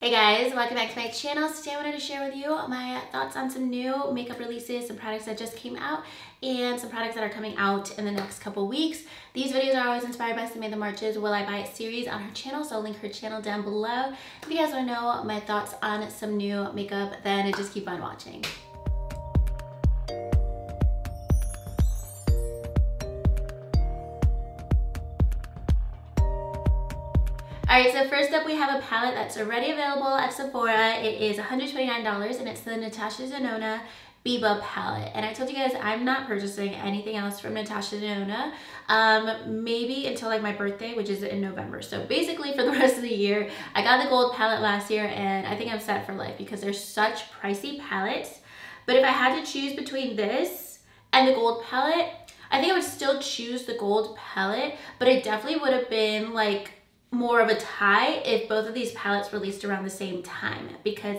Hey guys, welcome back to my channel. So today I wanted to share with you my thoughts on some new makeup releases, some products that just came out, and some products that are coming out in the next couple weeks. These videos are always inspired by Samantha March's Will I Buy It series on her channel, so I'll link her channel down below. If you guys want to know my thoughts on some new makeup, then just keep on watching. Alright, so first up we have a palette that's already available at Sephora. It is $129 and it's the Natasha Nonna Biba palette. And I told you guys I'm not purchasing anything else from Natasha Nonna, maybe until like my birthday, which is in November. So basically for the rest of the year, I got the gold palette last year and I think I'm set for life because they're such pricey palettes. But if I had to choose between this and the gold palette, I think I would still choose the gold palette, but it definitely would have been like more of a tie if both of these palettes released around the same time, because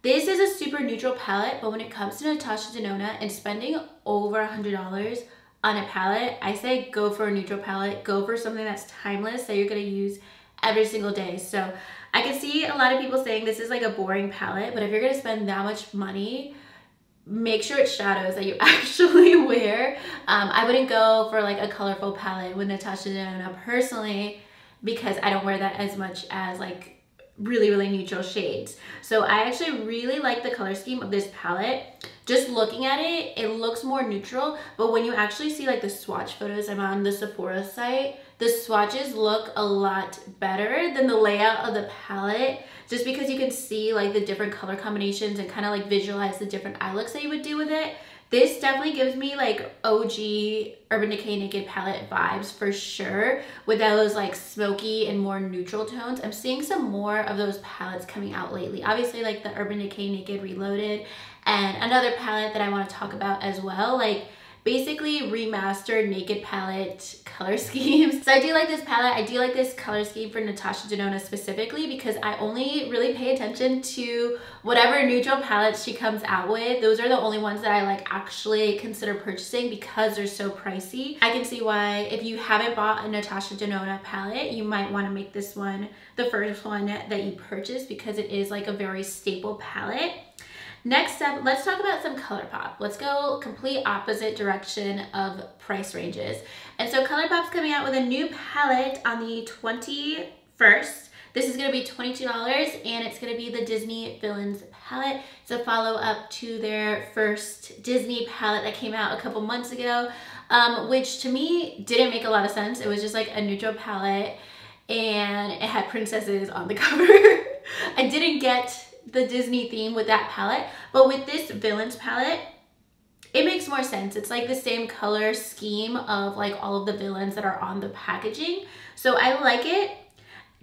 this is a super neutral palette, but when it comes to Natasha Nonna and spending over $100 on a palette, I say go for a neutral palette, go for something that's timeless that you're going to use every single day. So I can see a lot of people saying this is like a boring palette, but if you're going to spend that much money, make sure it's shadows that you actually wear. I wouldn't go for like a colorful palette with Natasha Nonna personally, because I don't wear that as much as like really neutral shades. So I actually really like the color scheme of this palette. Just looking at it, it looks more neutral, but when you actually see like the swatch photos, I'm on the Sephora site, the swatches look a lot better than the layout of the palette, just because you can see like the different color combinations and kind of like visualize the different eye looks that you would do with it. This definitely gives me like OG Urban Decay Naked palette vibes for sure, with those like smoky and more neutral tones. I'm seeing some more of those palettes coming out lately. Obviously like the Urban Decay Naked Reloaded, and another palette that I want to talk about as well, like basically remastered naked palette color schemes. So I do like this palette. I do like this color scheme for Natasha Nonna specifically because I only really pay attention to whatever neutral palettes she comes out with. Those are the only ones that I like actually consider purchasing because they're so pricey. I can see why if you haven't bought a Natasha Nonna palette, you might want to make this one the first one that you purchase because it is like a very staple palette. Next up, let's talk about some Colorpop. Let's go complete opposite direction of price ranges. And so Colourpop's coming out with a new palette on the 21st. This is gonna be $22 and it's gonna be the Disney Villains palette. It's a follow-up to their first Disney palette that came out a couple months ago, which to me didn't make a lot of sense. It was just like a neutral palette and it had princesses on the cover. I didn't get the Disney theme with that palette, but with this Villains palette, it makes more sense. It's like the same color scheme of like all of the villains that are on the packaging. So I like it.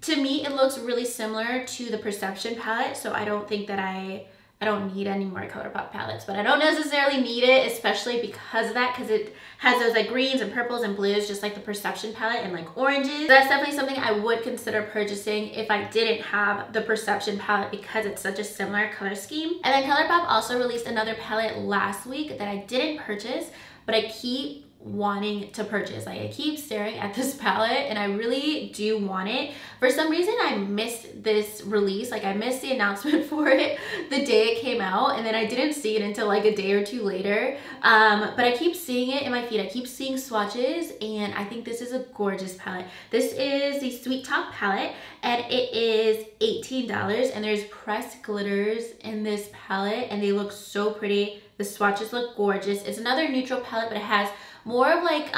To me, it looks really similar to the Perception palette, so I don't think that I don't need any more Colorpop palettes, but I don't necessarily need it, especially because of that, because it has those like greens and purples and blues, just like the Perception palette, and like oranges. So that's definitely something I would consider purchasing if I didn't have the Perception palette because it's such a similar color scheme. And then Colorpop also released another palette last week that I didn't purchase, but I keep wanting to purchase. Like I keep staring at this palette and I really do want it. For some reason I missed this release, like I missed the announcement for it the day it came out, and then I didn't see it until like a day or two later, but I keep seeing it in my feed. I keep seeing swatches and I think this is a gorgeous palette. This is the Sweet Talk palette and it is $18 and there's pressed glitters in this palette and they look so pretty. The swatches look gorgeous. It's another neutral palette, but it has more of like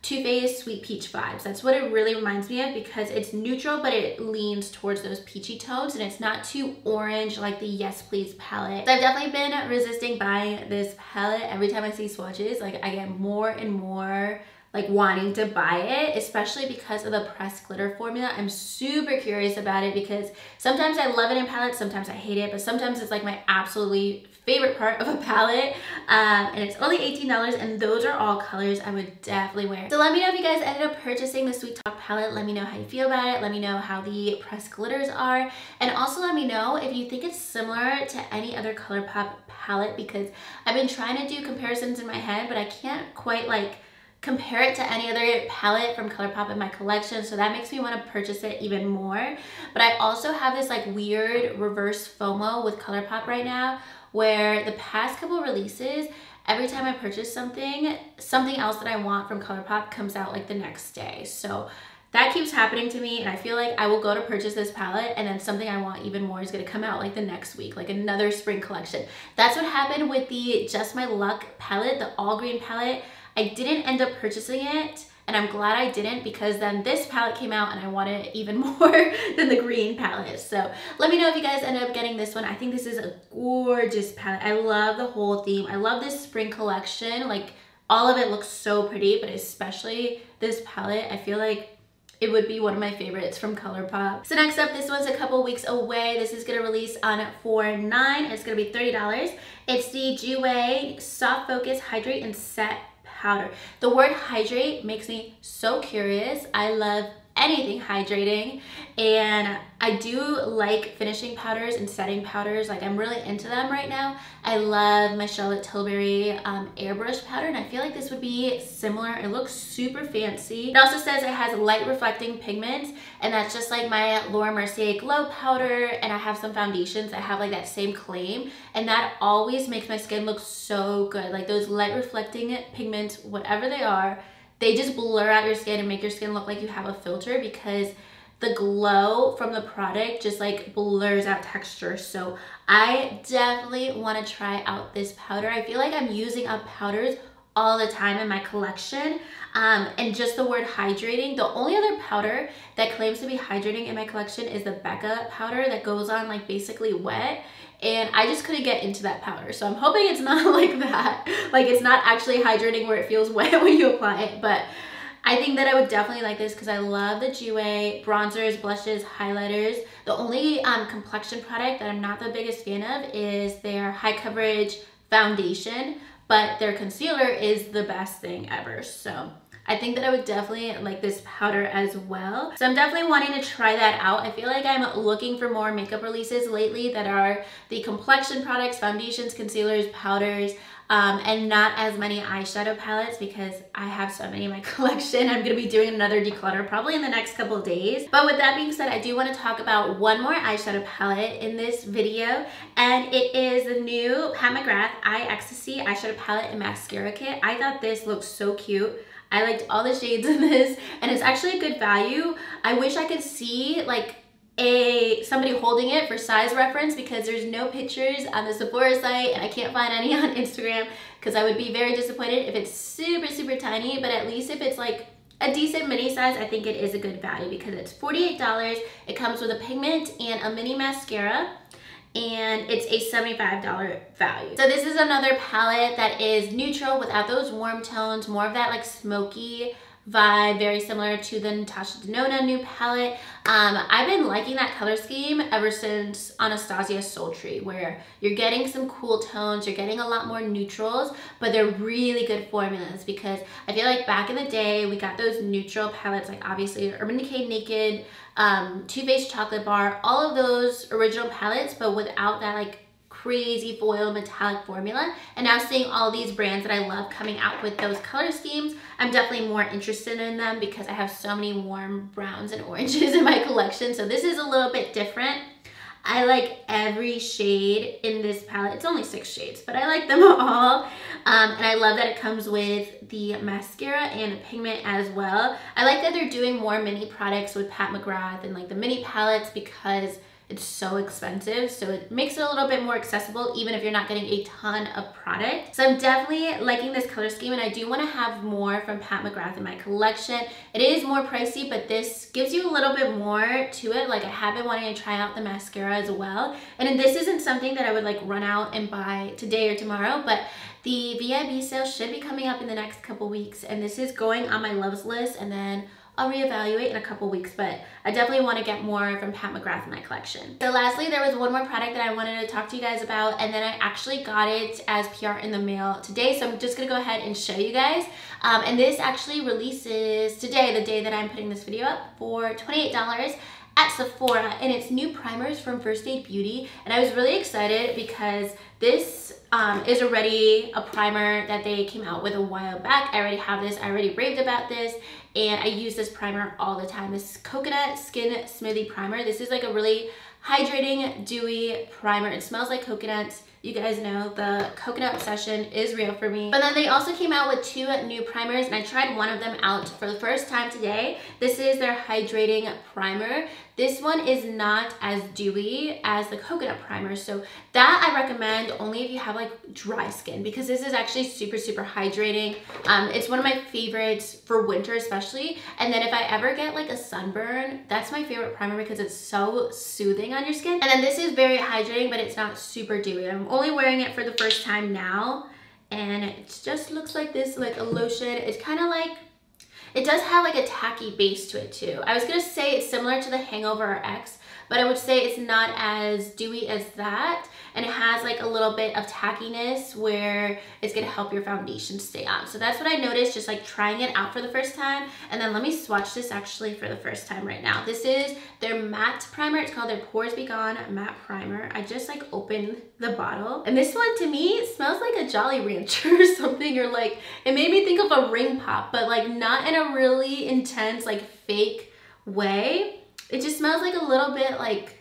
Too Faced Sweet Peach vibes. That's what it really reminds me of because it's neutral, but it leans towards those peachy tones and it's not too orange like the Yes Please palette. So I've definitely been resisting buying this palette. Every time I see swatches, like I get more and more like wanting to buy it, especially because of the pressed glitter formula. I'm super curious about it because sometimes I love it in palettes, sometimes I hate it, but sometimes it's like my absolutely favorite part of a palette, and it's only $18 and those are all colors I would definitely wear. So let me know if you guys ended up purchasing the Sweet Talk palette. Let me know how you feel about it. Let me know how the pressed glitters are, and also let me know if you think it's similar to any other Colourpop palette because I've been trying to do comparisons in my head but I can't quite like compare it to any other palette from Colourpop in my collection, so that makes me want to purchase it even more. But I also have this like weird reverse FOMO with Colourpop right now, where the past couple releases, every time I purchase something else that I want from Colourpop comes out like the next day. So that keeps happening to me, and I feel like I will go to purchase this palette and then something I want even more is gonna come out like the next week, like another spring collection. That's what happened with the Just My Luck palette, the all green palette. I didn't end up purchasing it, and I'm glad I didn't, because then this palette came out and I wanted it even more than the green palette. So let me know if you guys ended up getting this one. I think this is a gorgeous palette. I love the whole theme. I love this spring collection. Like, all of it looks so pretty, but especially this palette, I feel like it would be one of my favorites from Colourpop. So next up, this one's a couple weeks away. This is gonna release on 4/9. It's gonna be $30. It's the GWay Soft Focus Hydrate and Set Powder. The word hydrate makes me so curious. I love anything hydrating, and I do like finishing powders and setting powders. Like, I'm really into them right now. I love my Charlotte Tilbury airbrush powder, and I feel like this would be similar. It looks super fancy. It also says it has light reflecting pigments, and that's just like my Laura Mercier glow powder, and I have some foundations that have like that same claim, and that always makes my skin look so good. Like, those light reflecting pigments, whatever they are, they just blur out your skin and make your skin look like you have a filter, because the glow from the product just like blurs out texture. So I definitely want to try out this powder. I feel like I'm using up powders all the time in my collection, and just the word hydrating. The only other powder that claims to be hydrating in my collection is the Becca powder that goes on like basically wet, and I just couldn't get into that powder. So I'm hoping it's not like that. Like, it's not actually hydrating where it feels wet when you apply it. But I think that I would definitely like this because I love the GWay bronzers, blushes, highlighters. The only complexion product that I'm not the biggest fan of is their high coverage foundation, but their concealer is the best thing ever. So I think that I would definitely like this powder as well. So I'm definitely wanting to try that out. I feel like I'm looking for more makeup releases lately that are the complexion products, foundations, concealers, powders, and not as many eyeshadow palettes, because I have so many in my collection. I'm gonna be doing another declutter probably in the next couple of days. But with that being said, I do want to talk about one more eyeshadow palette in this video, and it is the new Pat McGrath Eye Ecstasy eyeshadow palette and mascara kit. I thought this looked so cute. I liked all the shades in this, and it's actually a good value. I wish I could see like somebody holding it for size reference, because there's no pictures on the Sephora site, and I can't find any on Instagram, because I would be very disappointed if it's super, super tiny. But at least if it's like a decent mini size, I think it is a good value, because it's $48. It comes with a pigment and a mini mascara, and it's a $75 value. So this is another palette that is neutral without those warm tones, more of that like smoky vibe, very similar to the Natasha Nonna new palette. I've been liking that color scheme ever since Anastasia Sultry, where you're getting some cool tones, you're getting a lot more neutrals, but they're really good formulas, because I feel like back in the day we got those neutral palettes, like obviously Urban Decay Naked, Too Faced Chocolate Bar, all of those original palettes, but without that like crazy foil metallic formula. And now seeing all these brands that I love coming out with those color schemes, I'm definitely more interested in them, because I have so many warm browns and oranges in my collection. So this is a little bit different. I like every shade in this palette. It's only 6 shades, but I like them all. And I love that it comes with the mascara and a pigment as well. I like that they're doing more mini products with Pat McGrath and like the mini palettes, because it's so expensive, so it makes it a little bit more accessible even if you're not getting a ton of product. So I'm definitely liking this color scheme, and I do want to have more from Pat McGrath in my collection. It is more pricey, but this gives you a little bit more to it. Like, I have been wanting to try out the mascara as well, and this isn't something that I would like run out and buy today or tomorrow, but the VIB sale should be coming up in the next couple weeks, and this is going on my loves list, and then I'll reevaluate in a couple weeks, but I definitely want to get more from Pat McGrath in my collection. So lastly, there was one more product that I wanted to talk to you guys about, and then I actually got it as PR in the mail today, so I'm just gonna go ahead and show you guys. And this actually releases today, the day that I'm putting this video up, for $28. at Sephora, and it's new primers from First Aid Beauty. And I was really excited because this is already a primer that they came out with a while back. I already have this, I already raved about this, and I use this primer all the time. This Coconut Skin Smoothie Primer. This is like a really hydrating, dewy primer. It smells like coconuts. You guys know the coconut obsession is real for me. But then they also came out with 2 new primers, and I tried one of them out for the first time today. This is their hydrating primer. This one is not as dewy as the coconut primer, so that I recommend only if you have like dry skin, because this is actually super, super hydrating. It's one of my favorites for winter especially, and then if I ever get like a sunburn, that's my favorite primer because it's so soothing on your skin. And then this is very hydrating, but it's not super dewy. I'm only wearing it for the first time now, and it just looks like this, like a lotion. It's kind of like, it does have like a tacky base to it too. I was gonna say it's similar to the Hangover X, but I would say it's not as dewy as that. And it has like a little bit of tackiness where it's gonna help your foundation stay on. So that's what I noticed just like trying it out for the first time. And then let me swatch this actually for the first time right now. This is their matte primer. It's called their Pores Be Gone Matte Primer. I just like opened the bottle. And this one to me smells like a Jolly Rancher or something, or like, it made me think of a ring pop, but like not in a really intense, like fake way. It just smells like a little bit like,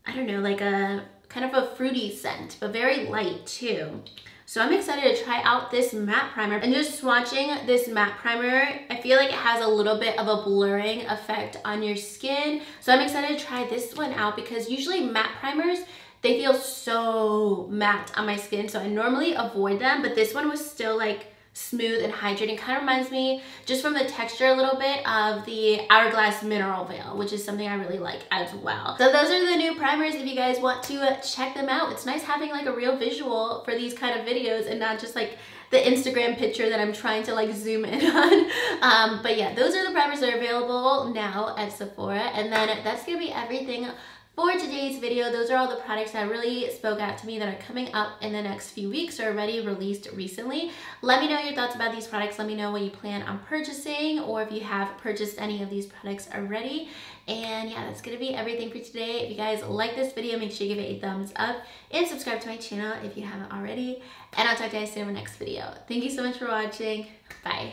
I don't know, like a kind of a fruity scent, but very light too. So I'm excited to try out this matte primer. And just swatching this matte primer, I feel like it has a little bit of a blurring effect on your skin. So I'm excited to try this one out because usually matte primers, they feel so matte on my skin. So I normally avoid them, but this one was still like smooth and hydrating. Kind of reminds me just from the texture a little bit of the Hourglass Mineral Veil, which is something I really like as well. So those are the new primers if you guys want to check them out. It's nice having like a real visual for these kind of videos and not just like the Instagram picture that I'm trying to like zoom in on. But yeah, those are the primers that are available now at Sephora. And then that's gonna be everything for today's video. Those are all the products that really spoke out to me that are coming up in the next few weeks or already released recently. Let me know your thoughts about these products. Let me know what you plan on purchasing, or if you have purchased any of these products already. And yeah, that's gonna be everything for today. If you guys like this video, make sure you give it a thumbs up and subscribe to my channel if you haven't already. And I'll talk to you guys soon in my next video. Thank you so much for watching. Bye.